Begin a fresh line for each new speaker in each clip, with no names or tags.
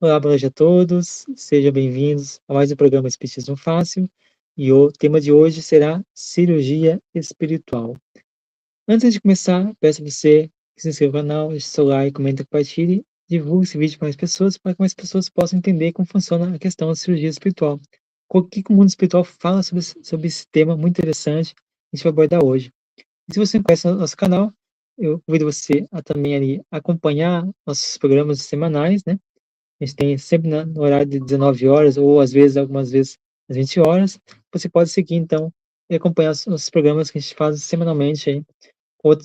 Olá, boa noite a todos, sejam bem-vindos a mais um programa Espiritismo Fácil, e o tema de hoje será cirurgia espiritual. Antes de começar, peço a você que se inscreva no canal, deixe seu like, comente, compartilhe, divulgue esse vídeo para mais pessoas, para que mais pessoas possam entender como funciona a questão da cirurgia espiritual. O que o mundo espiritual fala sobre esse tema muito interessante que a gente vai abordar hoje. E se você não conhece o nosso canal, eu convido você a também ali acompanhar nossos programas semanais, né? A gente tem sempre no horário de 19 horas, ou às vezes, algumas vezes, às 20 horas. Você pode seguir, então, e acompanhar os programas que a gente faz semanalmente aí,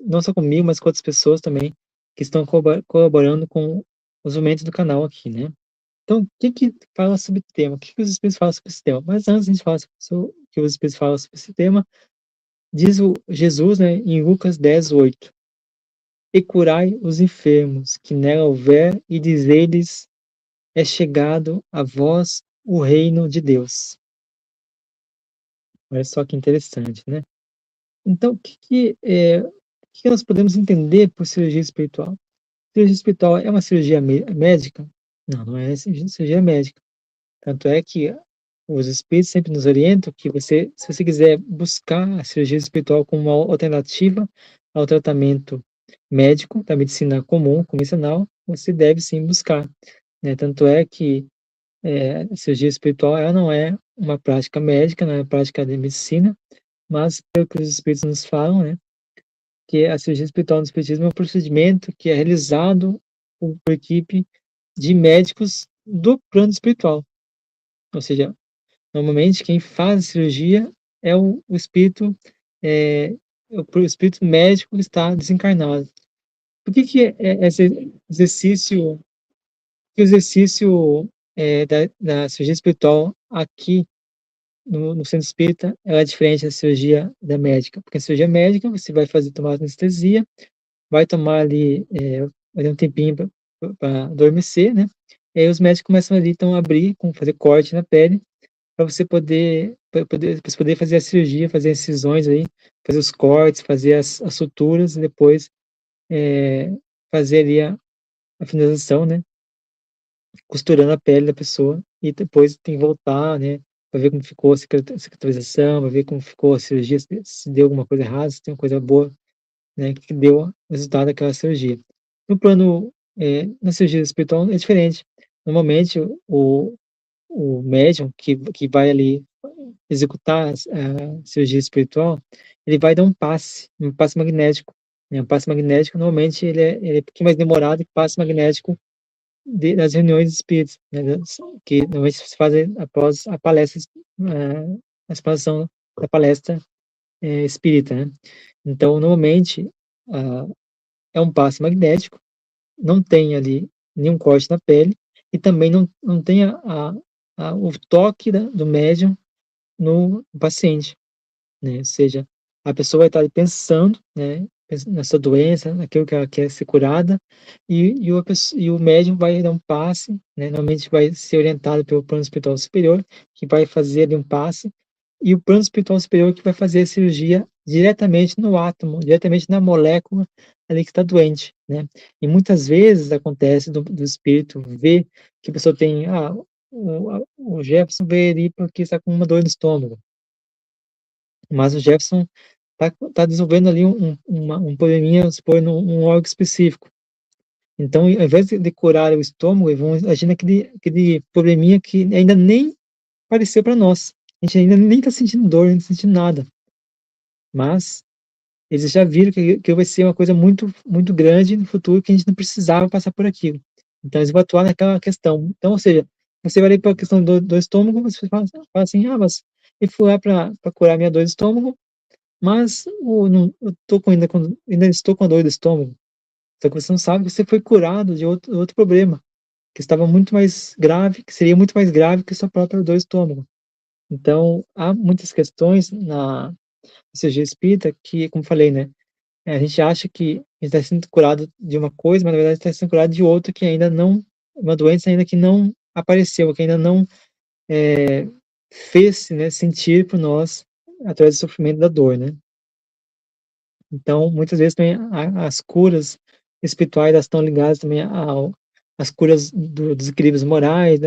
não só comigo, mas com outras pessoas também, que estão colaborando com os momentos do canal aqui, né? Então, o que fala sobre o tema? O que os Espíritos falam sobre esse tema? Mas antes de a gente falar sobre o que os Espíritos falam sobre esse tema, diz o Jesus, né, em Lucas 10:8: E curai os enfermos que nela houver, e dizei-lhes: é chegado a vós o reino de Deus. Olha só que interessante, né? Então, o que nós podemos entender por cirurgia espiritual? Cirurgia espiritual é uma cirurgia médica? Não, não é cirurgia médica. Tanto é que os espíritos sempre nos orientam que se você quiser buscar a cirurgia espiritual como uma alternativa ao tratamento médico da medicina comum, convencional, você deve sim buscar, né? Tanto é que a cirurgia espiritual ela não é uma prática médica, não é uma prática de medicina, mas pelo que os espíritos nos falam, né, que a cirurgia espiritual no espiritismo é um procedimento que é realizado por equipe de médicos do plano espiritual. Ou seja, normalmente quem faz a cirurgia é o espírito, é, o espírito médico que está desencarnado. Por que esse exercício, que o exercício da cirurgia espiritual aqui no centro espírita, ela é diferente da cirurgia da médica, porque a cirurgia médica você vai tomar anestesia, vai tomar ali, vai ter um tempinho para adormecer, né? E aí os médicos começam ali, então, a abrir, fazer corte na pele, para você poder fazer a cirurgia, fazer as incisões aí, fazer os cortes, fazer as suturas, e depois fazer ali a finalização, né? Costurando a pele da pessoa, e depois tem que voltar, né, para ver como ficou a cicatrização, para ver como ficou a cirurgia, se deu alguma coisa errada, se tem uma coisa boa, né, que deu o resultado daquela cirurgia. No plano, na cirurgia espiritual é diferente. Normalmente, o médium que vai ali executar a cirurgia espiritual, ele vai dar um passe magnético, né, um passe magnético, normalmente ele é um pouquinho mais demorado que o passe magnético das reuniões espíritas, né, que normalmente se fazem após a palestra, a exposição da palestra espírita, né? Então, normalmente, ah, é um passe magnético, não tem ali nenhum corte na pele, e também não tem o toque do médium no paciente, né? Ou seja, a pessoa vai estar ali pensando, né, na sua doença, naquilo que ela quer ser curada, e o médium vai dar um passe, né, normalmente vai ser orientado pelo plano espiritual superior, que vai fazer ali um passe, e o plano espiritual superior que vai fazer a cirurgia diretamente no átomo, diretamente na molécula ali que está doente, né? E muitas vezes acontece do espírito ver que a pessoa tem, o Jefferson veio ali porque está com uma dor no estômago, mas o Jefferson tá desenvolvendo ali um probleminha, supor, num órgão específico. Então, ao invés de curar o estômago, eles vão agir aquele probleminha que ainda nem apareceu para nós. A gente ainda nem está sentindo dor, nem tá sentindo nada. Mas eles já viram que vai ser uma coisa muito, muito grande no futuro, que a gente não precisava passar por aquilo. Então, eles vão atuar naquela questão. Então, ou seja, você vai ali para a questão do estômago, você fala assim, mas eu fui lá para curar minha dor de estômago, mas não, eu tô ainda estou com a dor do estômago. Só que você não sabe que você foi curado de outro problema, que estava muito mais grave, que seria muito mais grave que a sua própria dor do estômago. Então, há muitas questões na cirurgia espírita que, como falei, né, a gente acha que a gente está sendo curado de uma coisa, mas na verdade está sendo curado de outra que ainda não, uma doença ainda que não apareceu, que ainda não fez, né, sentir por nós através do sofrimento da dor, né? Então, muitas vezes também as curas espirituais elas estão ligadas também as curas dos equilíbrios morais,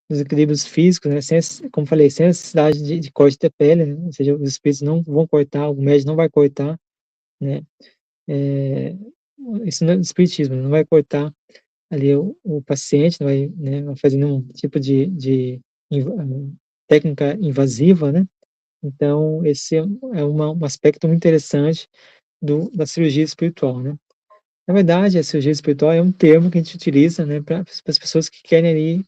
dos equilíbrios físicos, né, sem, como falei, sem necessidade de corte da pele, né, ou seja, os espíritos não vão cortar, o médico não vai cortar, né, é, isso não é do espiritismo, não vai cortar ali o paciente, não vai, né, vai fazer nenhum tipo de técnica invasiva, né, então esse é um aspecto muito interessante da cirurgia espiritual, né. Na verdade, a cirurgia espiritual é um termo que a gente utiliza, né, para as pessoas que querem ali,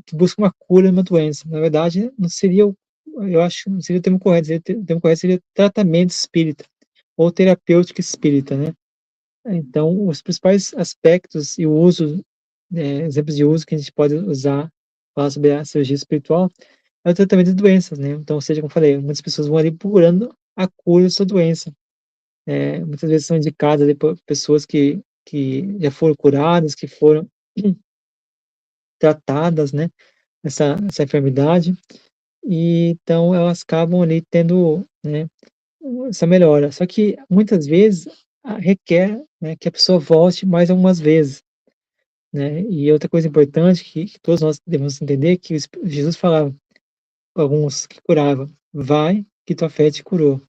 que buscam uma cura de uma doença. Na verdade, não seria eu acho, não seria o termo correto, o termo correto seria tratamento espírita ou terapêutica espírita, né. Então, os principais aspectos e o uso, exemplos de uso que a gente pode usar, falar sobre a cirurgia espiritual, é o tratamento de doenças, né. Então, ou seja, como eu falei, muitas pessoas vão ali procurando a cura da sua doença. Muitas vezes são indicadas ali por pessoas que já foram curadas, que foram tratadas, né, essa enfermidade, e então elas acabam ali tendo, né, essa melhora. Só que muitas vezes requer, né, que a pessoa volte mais algumas vezes, né. E outra coisa importante que todos nós devemos entender que Jesus falava para alguns que curava: "Vai, que tua fé te curou".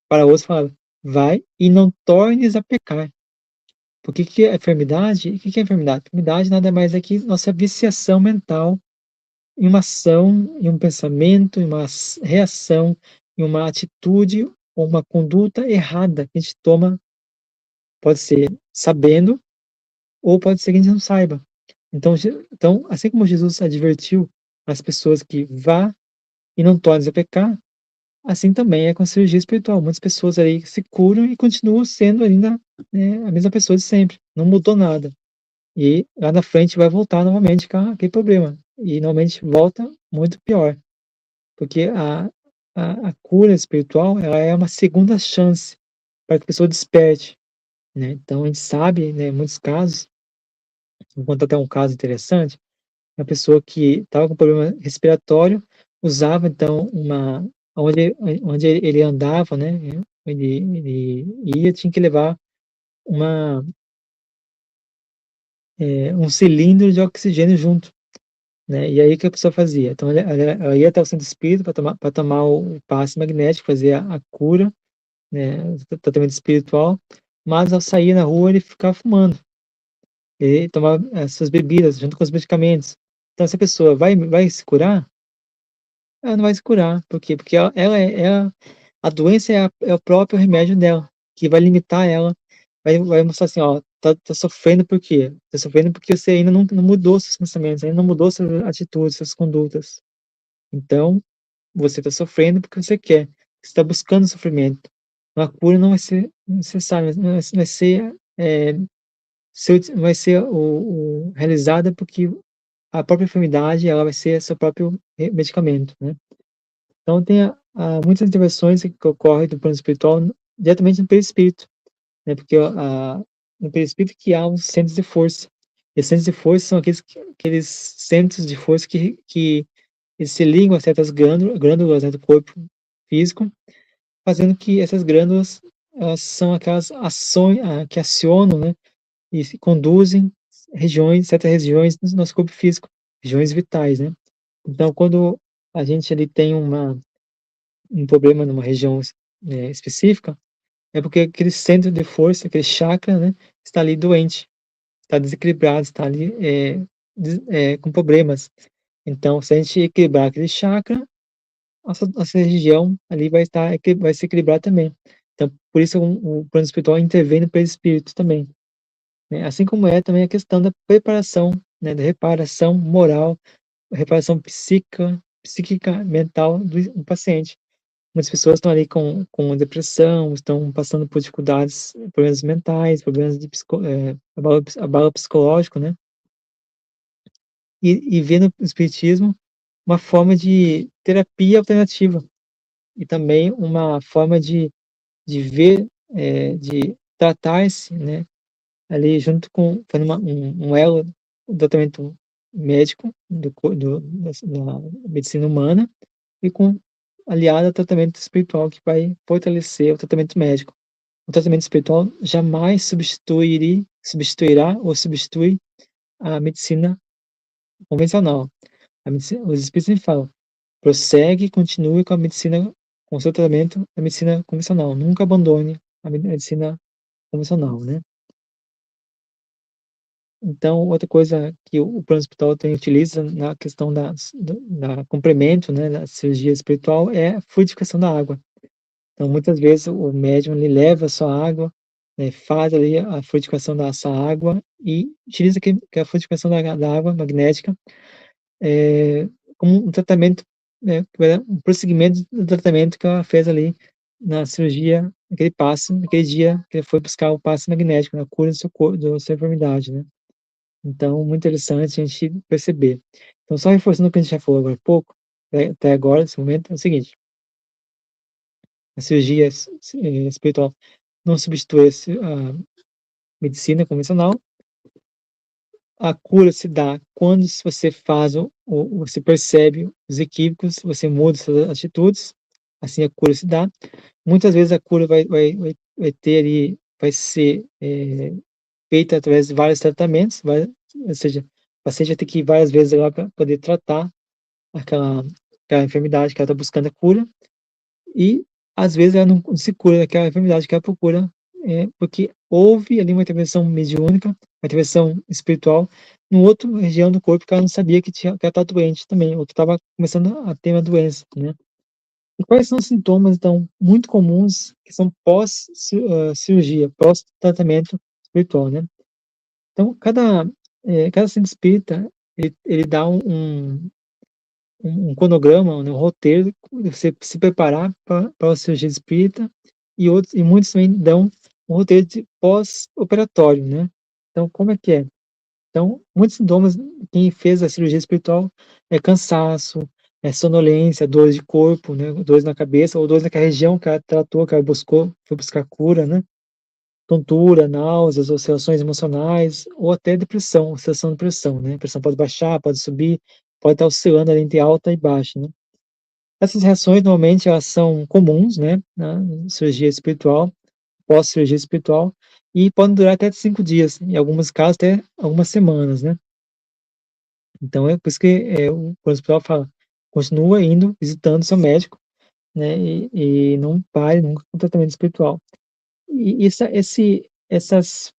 Para outros falava: "Vai e não tornes a pecar". Porque que é enfermidade? O que que é enfermidade? Enfermidade nada mais é que nossa viciação mental em uma ação, em um pensamento, em uma reação, em uma atitude ou uma conduta errada que a gente toma, pode ser sabendo ou pode ser que a gente não saiba. Então, então assim como Jesus advertiu as pessoas que vá e não tornes a pecar, assim também é com a cirurgia espiritual. Muitas pessoas aí se curam e continuam sendo ainda, né, a mesma pessoa de sempre, não mudou nada. E lá na frente vai voltar novamente com aquele problema. E normalmente volta muito pior, porque a cura espiritual, ela é uma segunda chance para que a pessoa desperte, né. Então a gente sabe, né, em muitos casos, vou contar até um caso interessante, uma pessoa que estava com problema respiratório, usava então onde ele andava, né, ele ia, tinha que levar uma, um cilindro de oxigênio junto. Né, e aí o que a pessoa fazia? Então ela ia até o centro espírita para tomar o passe magnético, fazer a cura, né, o tratamento espiritual, mas ao sair na rua ele ficava fumando, ele tomava essas bebidas junto com os medicamentos. Então essa pessoa vai se curar? Ela não vai se curar, por quê? Porque ela a doença é o próprio remédio dela, que vai limitar ela, vai mostrar assim: "Ó, tá sofrendo por quê? Tá sofrendo porque você ainda não mudou seus pensamentos, ainda não mudou suas atitudes, suas condutas". Então, você está sofrendo porque você quer, você está buscando sofrimento. A cura não vai ser necessária, vai ser, vai ser realizada porque a própria enfermidade, ela vai ser seu próprio medicamento, né. Então tem muitas intervenções que ocorrem do plano espiritual diretamente no perispírito, né, porque no perispírito que há os centros de força. E os centros de força são aqueles centros de força que eles se ligam a certas glândulas, né, do corpo físico, fazendo que essas glândulas, elas são aquelas ações, que acionam, né, e se conduzem certas regiões do nosso corpo físico, regiões vitais, né. Então quando a gente ali tem um problema numa região, específica, é porque aquele centro de força, aquele chakra, né, está ali doente, está desequilibrado, está ali, com problemas. Então se a gente equilibrar aquele chakra, nossa região ali vai se equilibrar também. Então, por isso o plano espiritual intervém no perispírito também, né, assim como é também a questão da preparação, né, da reparação moral, reparação psíquica, mental do paciente. Muitas pessoas estão ali com depressão, estão passando por dificuldades, problemas mentais, problemas de abalo psicológico, né, e vê no espiritismo uma forma de terapia alternativa. E também uma forma de ver, de tratar-se, né, ali junto com fazendo um elo, um tratamento médico da medicina humana e aliado ao tratamento espiritual que vai fortalecer o tratamento médico. O tratamento espiritual jamais substituirá ou substitui a medicina convencional. Os espíritos me falam: prossegue, continue com a medicina, com o seu tratamento da medicina convencional, nunca abandone a medicina convencional, né. Então, outra coisa que o plano espiritual também utiliza na questão da complemento, né, da cirurgia espiritual é a fluidificação da água. Então, muitas vezes o médium ele leva a sua água, né, faz ali a fluidificação dessa água e utiliza que a fluidificação da água magnética, eh, como um tratamento, né, um prosseguimento do tratamento que ela fez ali na cirurgia, naquele passe, naquele dia que ele foi buscar o passe magnético, na cura do seu da sua enfermidade, né. Então, muito interessante a gente perceber. Então, só reforçando o que a gente já falou agora há pouco, até agora, nesse momento, é o seguinte: a cirurgia espiritual não substitui a medicina convencional. A cura se dá quando se você faz você percebe os equívocos, você muda suas atitudes, assim a cura se dá. Muitas vezes a cura vai ter ali, vai ser, feita através de vários tratamentos, ou seja, o paciente vai ter que ir várias vezes lá para poder tratar aquela aquela enfermidade que ela está buscando a cura, e às vezes ela não se cura daquela enfermidade que ela procura, porque houve ali uma intervenção mediúnica, uma intervenção espiritual, num outro região do corpo que ela não sabia que ela estava doente também, ou que estava começando a ter uma doença, né. E quais são os sintomas, então, muito comuns que são cirurgia, pós-tratamento espiritual, né. Então cada centro espírita, ele dá um cronograma, né, um roteiro de você se preparar para a cirurgia espírita, e muitos também dão um roteiro de pós-operatório, né. Então como é que é? Então, muitos sintomas, quem fez a cirurgia espiritual é cansaço, é sonolência, dores de corpo, né, dores na cabeça ou dores naquela região que ela tratou, que ela buscou, foi buscar cura, né. Tontura, náuseas, oscilações emocionais ou até depressão, oscilação de pressão, né. A pressão pode baixar, pode subir, pode estar oscilando ali entre alta e baixa, né. Essas reações normalmente elas são comuns, né, na cirurgia espiritual, pós-cirurgia espiritual, e podem durar até 5 dias, em alguns casos até algumas semanas, né. Então é por isso que, o plano espiritual fala: "Continua indo, visitando seu médico, né, e não pare nunca com o tratamento espiritual". E essas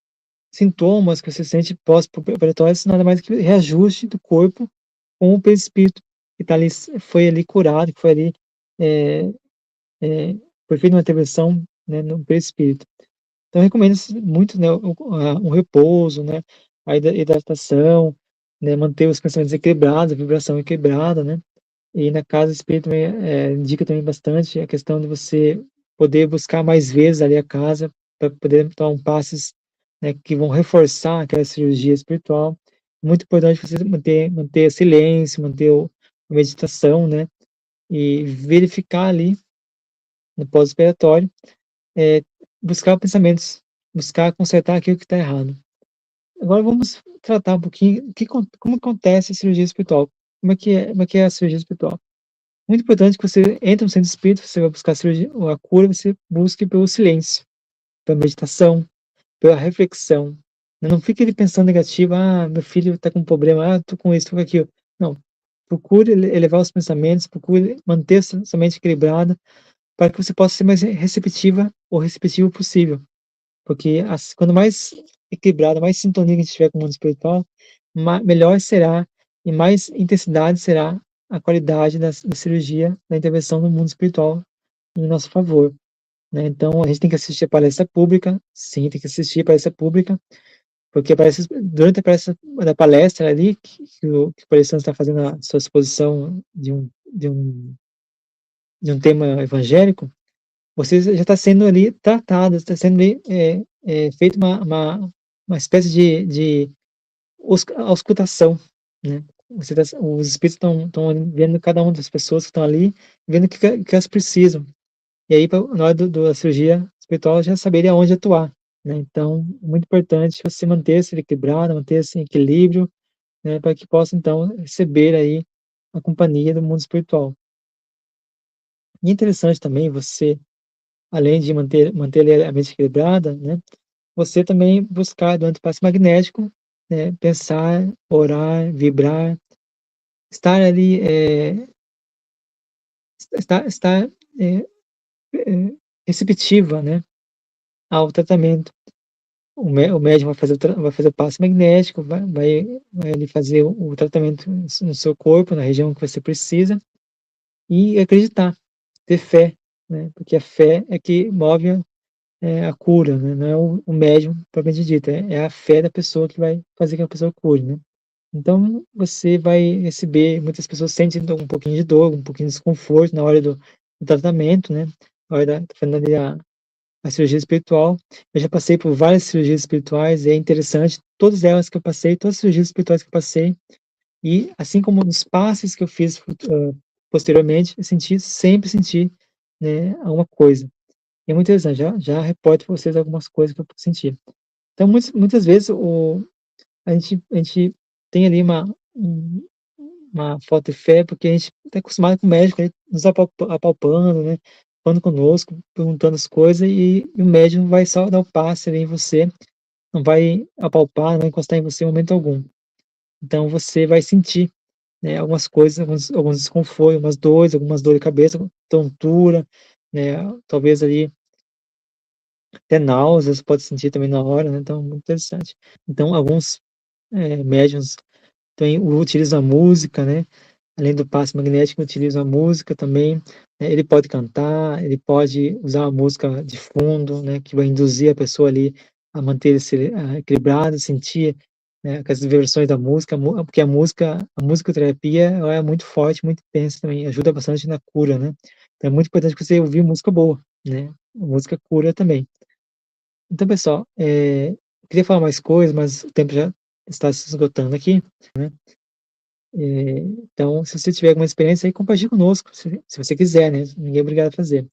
sintomas que você sente pós-operatórios nada mais que reajuste do corpo com o perispírito que tá ali, foi ali curado, que foi ali, eh foi feita uma intervenção, né, no perispírito. Então recomenda-se muito, né, o repouso, né, a hidratação, né, manter os pensamentos equilibrados, a vibração equilibrada, né. E na casa espírita também, indica também bastante a questão de você poder buscar mais vezes ali a casa, para poder tomar passes, né, que vão reforçar aquela cirurgia espiritual. Muito importante você manter silêncio, manter a meditação, né, e verificar ali no pós-operatório, eh, buscar pensamentos, buscar consertar aquilo que está errado. Agora vamos tratar um pouquinho como acontece a cirurgia espiritual, como é que é a cirurgia espiritual. Muito importante que você entra no centro espírita, você vai buscar a cirurgia ou a cura, você busque pelo silêncio, pela meditação, pela reflexão. Não fique ali pensando negativo: "Ah, meu filho está com problema, ah, tô com isso, tô com aquilo". Não, procure elevar os pensamentos, procure manter sua mente equilibrada, para que você possa ser mais receptiva ou receptivo possível. Porque quando mais equilibrada, mais sintonia que a gente tiver com o mundo espiritual, melhor será e mais intensidade será a qualidade da cirurgia, da intervenção no mundo espiritual em nosso favor, né. Então a gente tem que assistir a palestra pública, sim, tem que assistir a palestra pública, porque durante a palestra ali, que o palestrante está fazendo a sua exposição de um tema evangélico, você já está sendo ali tratado, está sendo ali, feito uma espécie de auscultação, né. Os espíritos estão vendo cada uma das pessoas que estão ali, vendo o que elas precisam. E aí na hora da cirurgia espiritual já saberia aonde atuar, né. Então, é muito importante você manter-se equilibrado, manter-se em equilíbrio, né, para que possa então receber aí a companhia do mundo espiritual. E é interessante também você, além de manter ali a mente equilibrada, né, você também buscar do antipasse magnético, pensar, orar, vibrar, estar ali, estar, eh receptiva, né, ao tratamento. O médico vai fazer o passe magnético, vai ali fazer o tratamento no seu corpo, na região que você precisa, e acreditar, ter fé, né, porque a fé é que move a cura, né, não é o médium propriamente dito, é a fé da pessoa que vai fazer que a pessoa cure, né. Então você vai receber, muitas pessoas sentem um pouquinho de dor, um pouquinho de desconforto na hora do tratamento, né, na hora da tá fazendo ali a cirurgia espiritual. Eu já passei por várias cirurgias espirituais, e é interessante, todas elas que eu passei, todas as cirurgias espirituais que eu passei, e assim como nos passes que eu fiz posteriormente, eu sempre senti, né, alguma coisa. E é muito interessante, já reporto para vocês algumas coisas que eu senti. Então muitas vezes a gente tem ali uma falta de fé, porque a gente está acostumado com o médico, ele nos apalpando, né, falando conosco, perguntando as coisas, e o médium vai só dar o passe ali em você, não vai apalpar, não vai encostar em você em momento algum. Então você vai sentir, né, algumas coisas, alguns desconfortos, algumas dores de cabeça, tontura, né, talvez ali até náuseas, pode sentir também na hora, né, então muito interessante. Então alguns, médiuns utilizam a música, né, além do passe magnético, utiliza a música também, ele pode cantar, ele pode usar a música de fundo, né, que vai induzir a pessoa ali a manter-se, equilibrada, sentir, né, as vibrações da música, porque a musicoterapia, ela é muito forte, muito intensa também, ajuda bastante na cura, né. Então é muito importante você ouvir música boa, né, a música cura também. Então pessoal, queria falar mais coisas, mas o tempo já está se esgotando aqui, né. Então, se você tiver alguma experiência aí, compartilhe conosco, se você quiser, né, ninguém é obrigado a fazer.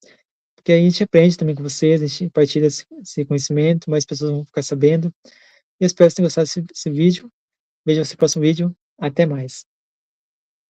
Porque aí a gente aprende também com vocês, a gente partilha esse conhecimento, mais pessoas vão ficar sabendo. E eu espero que vocês tenham gostado desse vídeo. Veja você no próximo vídeo. Até mais.